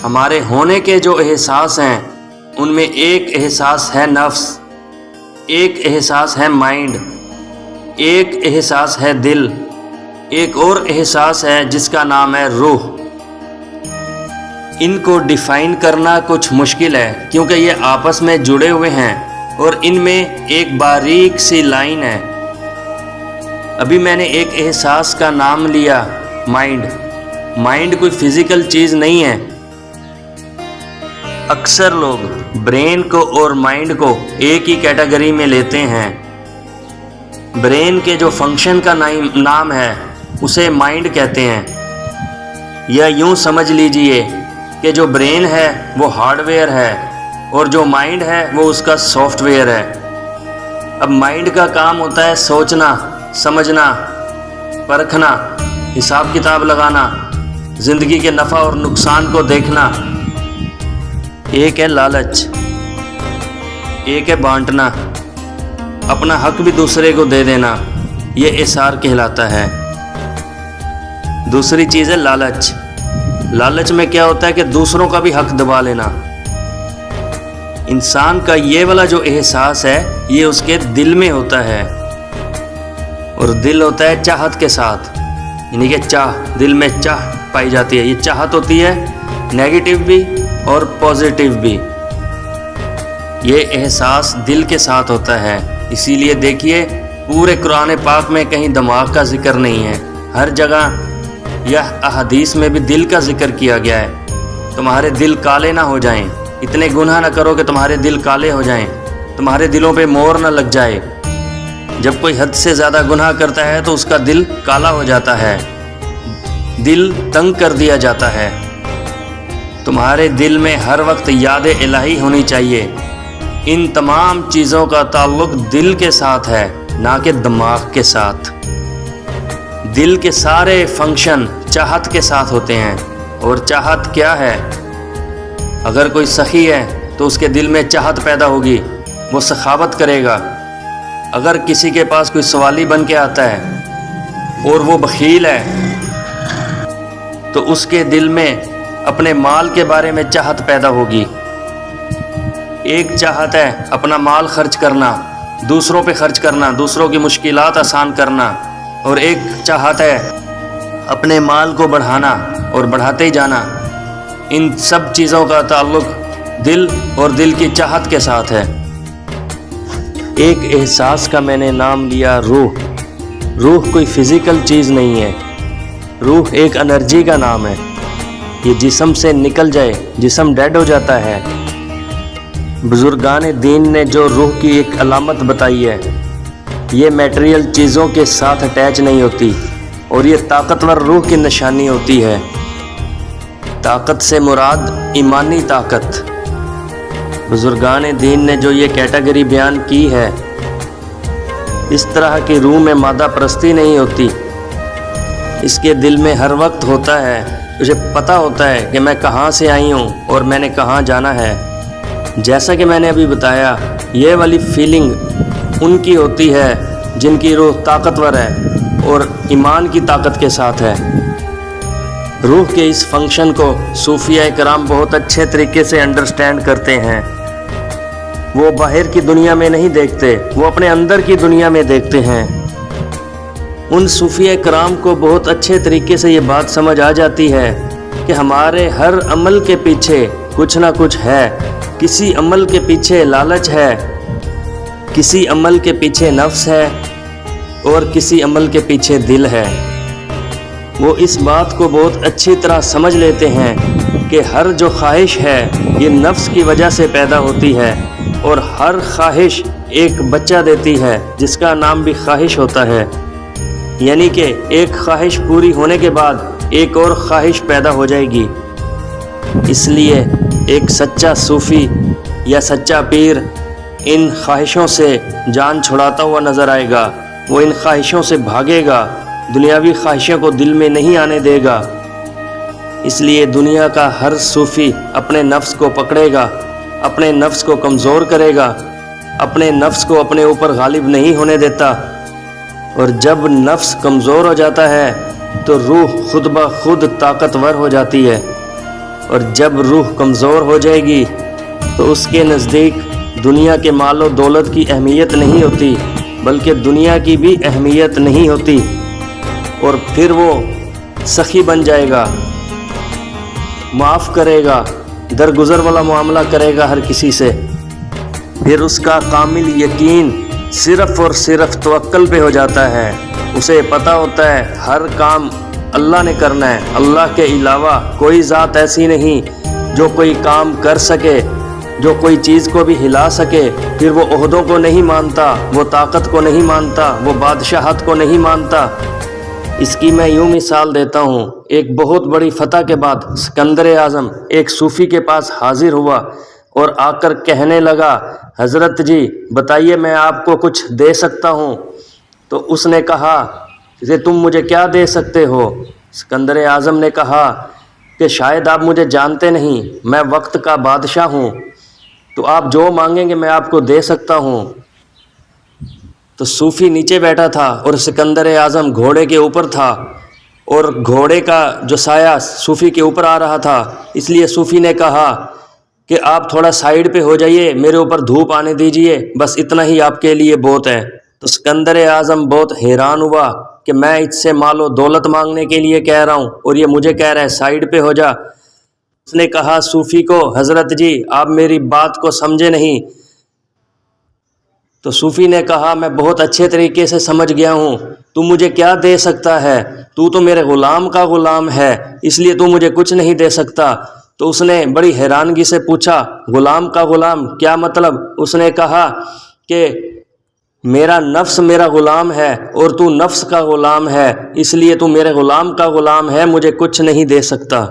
ہمارے ہونے کے جو احساس ہیں ان میں ایک احساس ہے نفس، ایک احساس ہے مائنڈ، ایک احساس ہے دل، ایک اور احساس ہے جس کا نام ہے روح۔ ان کو ڈیفائن کرنا کچھ مشکل ہے کیونکہ یہ آپس میں جڑے ہوئے ہیں اور ان میں ایک باریک سی لائن ہے۔ ابھی میں نے ایک احساس کا نام لیا مائنڈ۔ مائنڈ کوئی فزیکل چیز نہیں ہے۔ اکثر لوگ برین کو اور مائنڈ کو ایک ہی کیٹیگری میں لیتے ہیں۔ برین کے جو فنکشن کا نام ہے اسے مائنڈ کہتے ہیں، یا یوں سمجھ لیجئے کہ جو برین ہے وہ ہارڈ ویئر ہے اور جو مائنڈ ہے وہ اس کا سافٹ ویئر ہے۔ اب مائنڈ کا کام ہوتا ہے سوچنا، سمجھنا، پرکھنا، حساب کتاب لگانا، زندگی کے نفع اور نقصان کو دیکھنا۔ ایک ہے لالچ، ایک ہے بانٹنا، اپنا حق بھی دوسرے کو دے دینا، یہ اثار کہلاتا ہے۔ دوسری چیز ہے لالچ۔ لالچ میں کیا ہوتا ہے کہ دوسروں کا بھی حق دبا لینا۔ انسان کا یہ والا جو احساس ہے یہ اس کے دل میں ہوتا ہے، اور دل ہوتا ہے چاہت کے ساتھ، یعنی کہ دل میں چاہ پائی جاتی ہے۔ یہ چاہت ہوتی ہے نیگیٹو بھی اور پازیٹیو بھی۔ یہ احساس دل کے ساتھ ہوتا ہے، اسی لیے دیکھیے پورے قرآن پاک میں کہیں دماغ کا ذکر نہیں ہے، ہر جگہ یا احادیث میں بھی دل کا ذکر کیا گیا ہے۔ تمہارے دل کالے نہ ہو جائیں، اتنے گناہ نہ کرو کہ تمہارے دل کالے ہو جائیں، تمہارے دلوں پہ مور نہ لگ جائے۔ جب کوئی حد سے زیادہ گناہ کرتا ہے تو اس کا دل کالا ہو جاتا ہے، دل تنگ کر دیا جاتا ہے۔ تمہارے دل میں ہر وقت یاد الہی ہونی چاہیے۔ ان تمام چیزوں کا تعلق دل کے ساتھ ہے، نہ کہ دماغ کے ساتھ۔ دل کے سارے فنکشن چاہت کے ساتھ ہوتے ہیں، اور چاہت کیا ہے؟ اگر کوئی سخی ہے تو اس کے دل میں چاہت پیدا ہوگی، وہ سخاوت کرے گا۔ اگر کسی کے پاس کوئی سوالی بن کے آتا ہے اور وہ بخیل ہے تو اس کے دل میں اپنے مال کے بارے میں چاہت پیدا ہوگی۔ ایک چاہت ہے اپنا مال خرچ کرنا، دوسروں پہ خرچ کرنا، دوسروں کی مشکلات آسان کرنا، اور ایک چاہت ہے اپنے مال کو بڑھانا اور بڑھاتے ہی جانا۔ ان سب چیزوں کا تعلق دل اور دل کی چاہت کے ساتھ ہے۔ ایک احساس کا میں نے نام لیا روح۔ روح کوئی فزیکل چیز نہیں ہے، روح ایک انرجی کا نام ہے۔ یہ جسم سے نکل جائے، جسم ڈیڈ ہو جاتا ہے۔ بزرگان دین نے جو روح کی ایک علامت بتائی ہے، یہ میٹیریل چیزوں کے ساتھ اٹیچ نہیں ہوتی، اور یہ طاقتور روح کی نشانی ہوتی ہے۔ طاقت سے مراد ایمانی طاقت۔ بزرگان دین نے جو یہ کیٹیگری بیان کی ہے، اس طرح کی روح میں مادہ پرستی نہیں ہوتی۔ اس کے دل میں ہر وقت ہوتا ہے، اسے پتہ ہوتا ہے کہ میں کہاں سے آئی ہوں اور میں نے کہاں جانا ہے۔ جیسا کہ میں نے ابھی بتایا، یہ والی فیلنگ ان کی ہوتی ہے جن کی روح طاقتور ہے اور ایمان کی طاقت کے ساتھ ہے۔ روح کے اس فنکشن کو صوفیہ کرام بہت اچھے طریقے سے انڈرسٹینڈ کرتے ہیں۔ وہ باہر کی دنیا میں نہیں دیکھتے، وہ اپنے اندر کی دنیا میں دیکھتے ہیں۔ ان صوفیہ کرام کو بہت اچھے طریقے سے یہ بات سمجھ آ جاتی ہے کہ ہمارے ہر عمل کے پیچھے کچھ نہ کچھ ہے۔ کسی عمل کے پیچھے لالچ ہے، کسی عمل کے پیچھے نفس ہے، اور کسی عمل کے پیچھے دل ہے۔ وہ اس بات کو بہت اچھی طرح سمجھ لیتے ہیں کہ ہر جو خواہش ہے یہ نفس کی وجہ سے پیدا ہوتی ہے، اور ہر خواہش ایک بچہ دیتی ہے جس کا نام بھی خواہش ہوتا ہے۔ یعنی کہ ایک خواہش پوری ہونے کے بعد ایک اور خواہش پیدا ہو جائے گی۔ اس لیے ایک سچا صوفی یا سچا پیر ان خواہشوں سے جان چھڑاتا ہوا نظر آئے گا۔ وہ ان خواہشوں سے بھاگے گا، دنیاوی خواہشوں کو دل میں نہیں آنے دے گا۔ اس لیے دنیا کا ہر صوفی اپنے نفس کو پکڑے گا، اپنے نفس کو کمزور کرے گا، اپنے نفس کو اپنے اوپر غالب نہیں ہونے دیتا۔ اور جب نفس کمزور ہو جاتا ہے تو روح خود بخود طاقتور ہو جاتی ہے۔ اور جب روح کمزور ہو جائے گی تو اس کے نزدیک دنیا کے مال و دولت کی اہمیت نہیں ہوتی، بلکہ دنیا کی بھی اہمیت نہیں ہوتی، اور پھر وہ سخی بن جائے گا، معاف کرے گا، درگزر والا معاملہ کرے گا ہر کسی سے۔ پھر اس کا کامل یقین صرف اور صرف توکل پہ ہو جاتا ہے۔ اسے پتہ ہوتا ہے ہر کام اللہ نے کرنا ہے، اللہ کے علاوہ کوئی ذات ایسی نہیں جو کوئی کام کر سکے، جو کوئی چیز کو بھی ہلا سکے۔ پھر وہ عہدوں کو نہیں مانتا، وہ طاقت کو نہیں مانتا، وہ بادشاہت کو نہیں مانتا۔ اس کی میں یوں مثال دیتا ہوں، ایک بہت بڑی فتح کے بعد سکندر اعظم ایک صوفی کے پاس حاضر ہوا اور آ کر کہنے لگا، حضرت جی بتائیے میں آپ کو کچھ دے سکتا ہوں؟ تو اس نے کہا کہ تم مجھے کیا دے سکتے ہو؟ سکندر اعظم نے کہا کہ شاید آپ مجھے جانتے نہیں، میں وقت کا بادشاہ ہوں، تو آپ جو مانگیں گے میں آپ کو دے سکتا ہوں۔ تو صوفی نیچے بیٹھا تھا اور سکندر اعظم گھوڑے کے اوپر تھا، اور گھوڑے کا جو سایہ صوفی کے اوپر آ رہا تھا، اس لیے صوفی نے کہا کہ آپ تھوڑا سائیڈ پہ ہو جائیے، میرے اوپر دھوپ آنے دیجئے، بس اتنا ہی آپ کے لیے بہت ہے۔ تو سکندر اعظم بہت حیران ہوا کہ میں اس سے مال و دولت مانگنے کے لیے کہہ رہا ہوں اور یہ مجھے کہہ رہا ہے سائیڈ پہ ہو جا۔ اس نے کہا صوفی کو، حضرت جی آپ میری بات کو سمجھے نہیں۔ تو صوفی نے کہا میں بہت اچھے طریقے سے سمجھ گیا ہوں، تو مجھے کیا دے سکتا ہے؟ تو میرے غلام کا غلام ہے، اس لیے تو مجھے کچھ نہیں دے سکتا۔ تو اس نے بڑی حیرانگی سے پوچھا، غلام کا غلام کیا مطلب؟ اس نے کہا کہ میرا نفس میرا غلام ہے اور تو نفس کا غلام ہے، اس لیے تو میرے غلام کا غلام ہے، مجھے کچھ نہیں دے سکتا۔